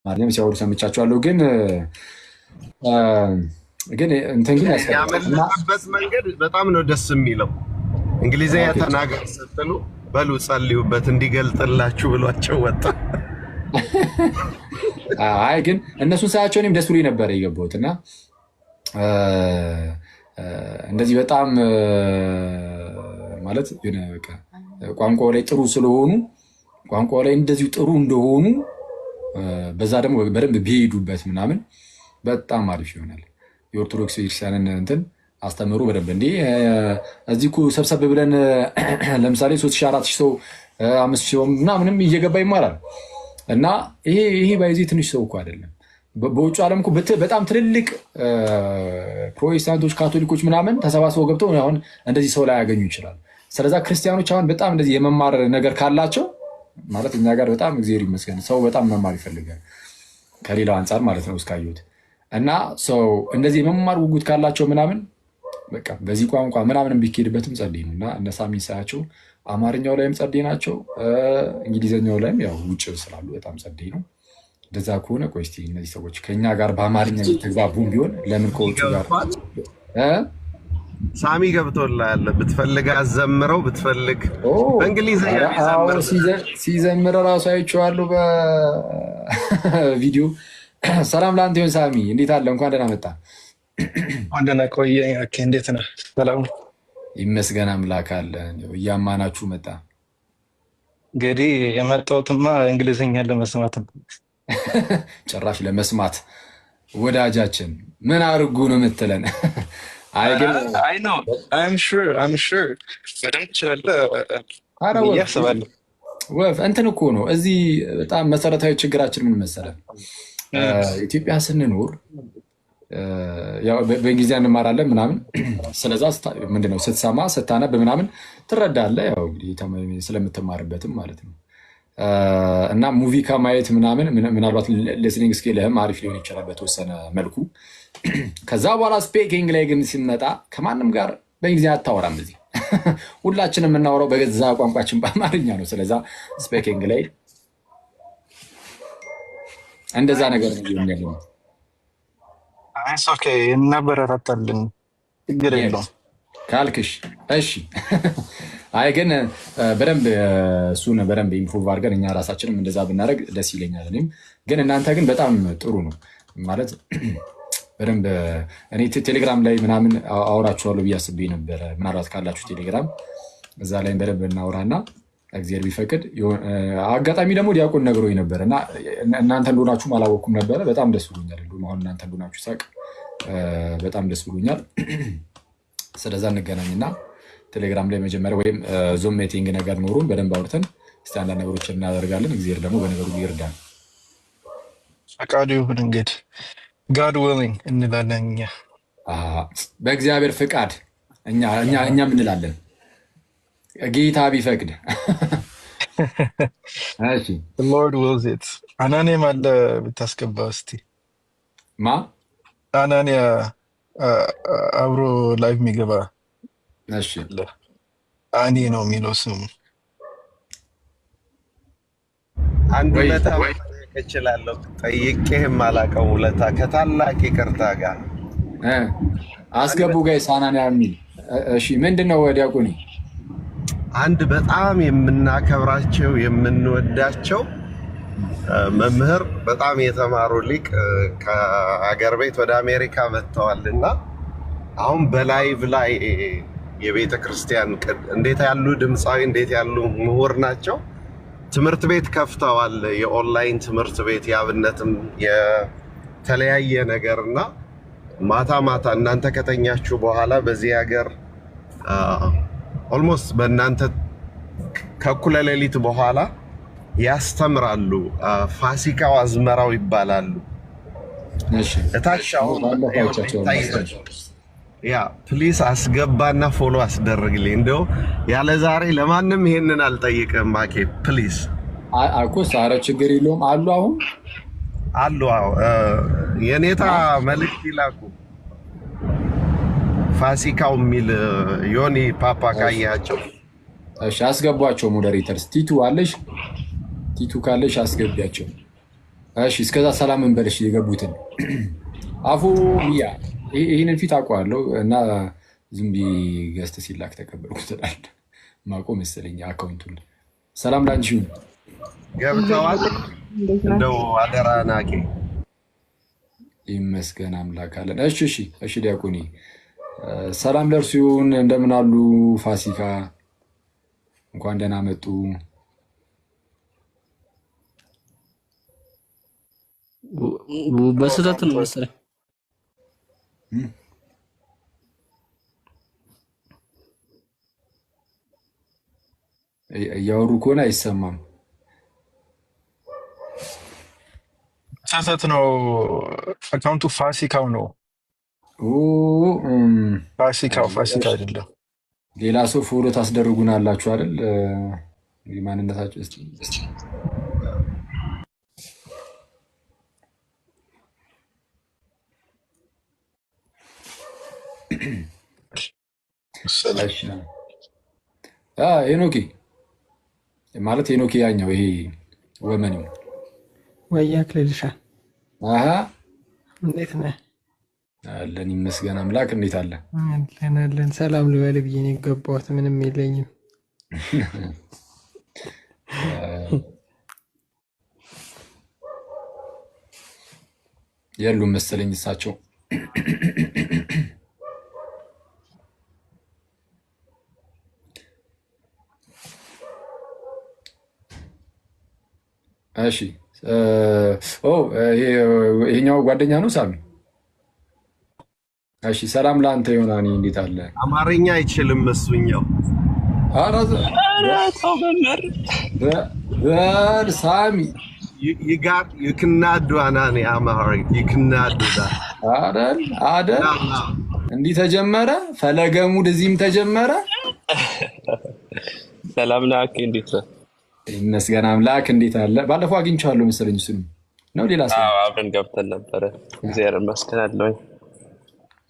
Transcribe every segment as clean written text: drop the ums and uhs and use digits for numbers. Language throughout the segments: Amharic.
ማርያም ሲያወሩ ሰምቻቸዋለሁ። ግን እንትን ግን ያመለጠበት መንገድ በጣም ነው ደስ የሚለው። እንግሊዝኛ ተናገር ስትሉ በሉ ጸልዩበት እንዲገልጥላችሁ ብሏቸው ወጣ። አይ ግን እነሱን ሳያቸው እኔም ደስ ብሎኝ ነበር የገባሁት እና እንደዚህ በጣም ማለት ቋንቋው ላይ ጥሩ ስለሆኑ ቋንቋው ላይ እንደዚሁ ጥሩ እንደሆኑ በዛ ደግሞ በደንብ ቢሄዱበት ምናምን በጣም አሪፍ ይሆናል። የኦርቶዶክስ ቤተክርስቲያንን እንትን አስተምሩ በደንብ እንዴ እዚህ እኮ ሰብሰብ ብለን ለምሳሌ 3000 4000 ሰው 5000 ሰው ምናምንም እየገባ ይማራል እና ይሄ ባይዚ ትንሽ ሰው እኮ አይደለም። በውጭ ዓለም እኮ በጣም ትልልቅ ፕሮቴስታንቶች ካቶሊኮች ምናምን ተሰባስበው ገብተው አሁን እንደዚህ ሰው ላይ ያገኙ ይችላል። ስለዛ ክርስቲያኖች አሁን በጣም እንደዚህ የመማር ነገር ካላቸው ማለት እኛ ጋር በጣም እግዚአብሔር ይመስገን ሰው በጣም መማር ይፈልጋል ከሌላው አንፃር ማለት ነው እስካየሁት እና ሰው እንደዚህ የመማር ጉጉት ካላቸው ምናምን በቃ በዚህ ቋንቋ ምናምን ቢኬድበትም ጸልይ ነው እና እነሳሚ ሳያቸው አማርኛው ላይም ጸልይ ናቸው፣ እንግሊዘኛው ላይም ያው ውጭ ስላሉ በጣም ጸልይ ነው። እንደዛ ከሆነ ቆይ እስኪ እነዚህ ሰዎች ከኛ ጋር በአማርኛ ተግባቡም ቢሆን ለምን ከውጭ ጋር ሳሚ ገብቶልሃል። ብትፈልግ አዘምረው ብትፈልግ በእንግሊዝኛ ሲዘምር ራሱ አይቼዋለሁ በቪዲዮ። ሰላም ለአንተ ይሁን ሳሚ፣ እንዴት አለ? እንኳን ደህና መጣ። ደህና ቆየኝ። እንዴት ነህ? ሰላም ይመስገን አምላክ አለ። እያማናችሁ መጣ። እንግዲህ የመጣሁትማ እንግሊዝኛ ለመስማት ነው። ጭራሽ ለመስማት ወዳጃችን ምን አድርጉ ነው የምትለን? አይ ግን አይ ነው I'm sure በደንብ ትችላለህ ብዬ አስባለሁ። እንትን እኮ ነው እዚህ በጣም መሰረታዊ ችግራችን ምን መሰለህ? ኢትዮጵያ ስንኖር ያው በእንግሊዝኛ እንማራለን ምናምን። ስለዛ ምንድነው ስትሰማ ስታነብ ምናምን ትረዳለህ፣ ያው ስለምትማርበትም ማለት ነው። እና ሙቪ ከማየት ምናምን ምናልባት ሊስኒንግ ስኪልህም አሪፍ ሊሆን ይችላል በተወሰነ መልኩ። ከዛ በኋላ ስፒኪንግ ላይ ግን ሲመጣ ከማንም ጋር በእንግሊዝኛ አታወራም። እዚህ ሁላችንም የምናወራው በገዛ ቋንቋችን በአማርኛ ነው። ስለዛ ስፒኪንግ ላይ እንደዛ ነገር ነው የሚያለው። ኦኬ እናበረታታለን፣ ችግር የለውም ካልክሽ እሺ። አይ ግን በደንብ እሱን በደንብ ኢምፕሩቭ አድርገን እኛ ራሳችንም እንደዛ ብናደርግ ደስ ይለኛል። እኔም ግን እናንተ ግን በጣም ጥሩ ነው ማለት በደንብ እኔ ቴሌግራም ላይ ምናምን አውራችኋለሁ ብዬ አስቤ ነበረ። ምናልባት ካላችሁ ቴሌግራም እዛ ላይ በደንብ እናውራና እግዚአብሔር ቢፈቅድ አጋጣሚ ደግሞ ዲያቆን ነግሮኝ ነበር እና እናንተ እንደሆናችሁም አላወኩም ነበረ። በጣም ደስ ብሎኛል። አሁን እናንተ እንደሆናችሁ ሳቅ በጣም ደስ ብሎኛል። ስለዛ እንገናኝና ቴሌግራም ላይ መጀመሪያ ወይም ዙም ሚቲንግ ነገር ኖሩን በደንብ አውርተን እስቲ አንዳንድ ነገሮችን እናደርጋለን። እግዚአብሔር ደግሞ በነገሩ ይርዳል። ፈቃዱ ይሁን እንግዲህ God willing እንላለን እኛ በእግዚአብሔር ፍቃድ እኛም እንላለን ጌታ ቢፈቅድ። እሺ the Lord wills it። አናንያም አለ ብታስገባው እስቲ። ማ አናንያ አብሮ ላይቭ የሚገባ እሺ አኒ ነው የሚለው ስሙ። አንድ ውለታ እችላለሁ ጠይቄህም አላውቀው ውለታ ከታላቅ ይቅርታ ጋር አስገቡ ጋይስ አናንያ የሚል እሺ። ምንድነው ዲያቆኒ? አንድ በጣም የምናከብራቸው የምንወዳቸው መምህር በጣም የተማሩ ሊቅ ከሀገር ቤት ወደ አሜሪካ መጥተዋልና አሁን በላይቭ ላይ የቤተ ክርስቲያን እንዴት ያሉ ድምፃዊ እንዴት ያሉ ምሁር ናቸው። ትምህርት ቤት ከፍተዋል፣ የኦንላይን ትምህርት ቤት የአብነትም የተለያየ ነገርና ማታ ማታ እናንተ ከተኛችሁ በኋላ በዚህ ሀገር ኦልሞስት በእናንተ ከእኩለ ሌሊት በኋላ ያስተምራሉ። ፋሲካው አዝመራው ይባላሉ። እታሻው ያ ፕሊስ አስገባና ፎሎ አስደርግልኝ። እንደው ያለ ዛሬ ለማንም ይሄንን አልጠይቅም። ማኬ ፕሊስ አኮ ሳረ ችግር የለውም አሉ አሉ የኔታ መልእክት ይላኩ ፋሲካው የሚል ዮኒ ፓፓ ካያቸው እሺ አስገቧቸው። ሞዴሬተርስ ቲቱ አለሽ? ቲቱ ካለሽ አስገቢያቸው። እሺ እስከዛ ሰላም እንበልሽ የገቡትን አፉ ሚያ ይህንን ፊት አውቀዋለሁ እና ዝም ብዬ ገዝተ ሲላክ ተቀበልኩት እላለሁ። ማቆ መሰለኝ አካውንቱን። ሰላም ላንቺ ይሁን። ገብተዋል። እንደው አደራ ናቄ ይመስገን አምላክ አለን። እሺ ዲያቆኒ ሰላም ለእርሱ ይሁን። እንደምን አሉ? ፋሲካ እንኳን ደህና መጡ። በስህተት ነው መሰለኝ እያወሩ ከሆነ አይሰማም። ስህተት ነው። አካውንቱ ፋሲካው ነው። ፋሲካ አይደለም። ሌላ ሰው ፎሎ ታስደርጉናላችሁ አይደል? ማንነታችሁ እስቲ ሄኖኪ ማለት ሄኖኪ ያኛው ይሄ ወመን ወያክ ልልሻል። እንዴት ነህ? አለን ይመስገን አምላክ። እንዴት አለ? አለን ሰላም ልበል ብዬ ነው የገባሁት። ምንም የለኝም። የሉም መሰለኝ እሳቸው። እሺ ይሄኛው ጓደኛ ነው ሳሚ። እሺ ሰላም ለአንተ ዮናኒ፣ እንዴት አለ? አማርኛ አይችልም እሱኛው። በል ሳሚ you cannot do anani Amharic. You cannot do that. አይደል እንዲህ ተጀመረ። ፈለገሙድ እዚህም ተጀመረ። ሰላም ናክ፣ እንዴት ነህ? ይመስገን አምላክ። እንዴት አለ? ባለፈው አግኝቻለሁ መሰለኝ። እሱን ነው ሌላ ሰው አብረን ገብተን ነበረ። እግዚአብሔር ይመስገን አለኝ።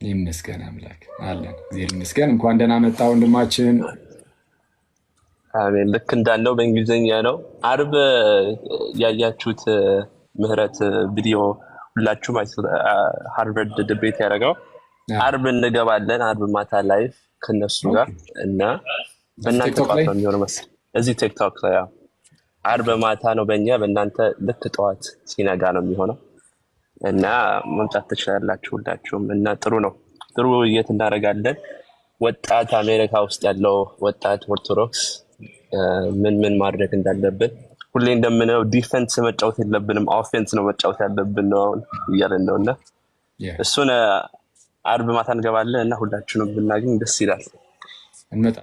ይመስገን አምላክ አለን። እግዚአብሔር ይመስገን። እንኳን ደህና መጣ ወንድማችን። አሜን። ልክ እንዳለው በእንግሊዝኛ ነው። አርብ ያያችሁት ምህረት ቪዲዮ ሁላችሁም ሃርቨርድ ድቤት ያደረገው አርብ እንገባለን። አርብ ማታ ላይቭ ከነሱ ጋር እና በእናንተ ጠዋት ነው የሚሆነው መሰለኝ። እዚህ ቲክቶክ ላይ አርብ ማታ ነው በእኛ፣ በእናንተ ልክ ጠዋት ሲነጋ ነው የሚሆነው እና መምጣት ትችላላችሁ ሁላችሁም። እና ጥሩ ነው፣ ጥሩ ውይይት እናደርጋለን። ወጣት አሜሪካ ውስጥ ያለው ወጣት ኦርቶዶክስ ምን ማድረግ እንዳለብን ሁሌ እንደምንለው ዲፌንስ መጫወት የለብንም፣ ኦፌንስ ነው መጫወት ያለብን ነው እያለን ነው። እና እሱን አርብ ማታ እንገባለን እና ሁላችሁንም ብናገኝ ደስ ይላል።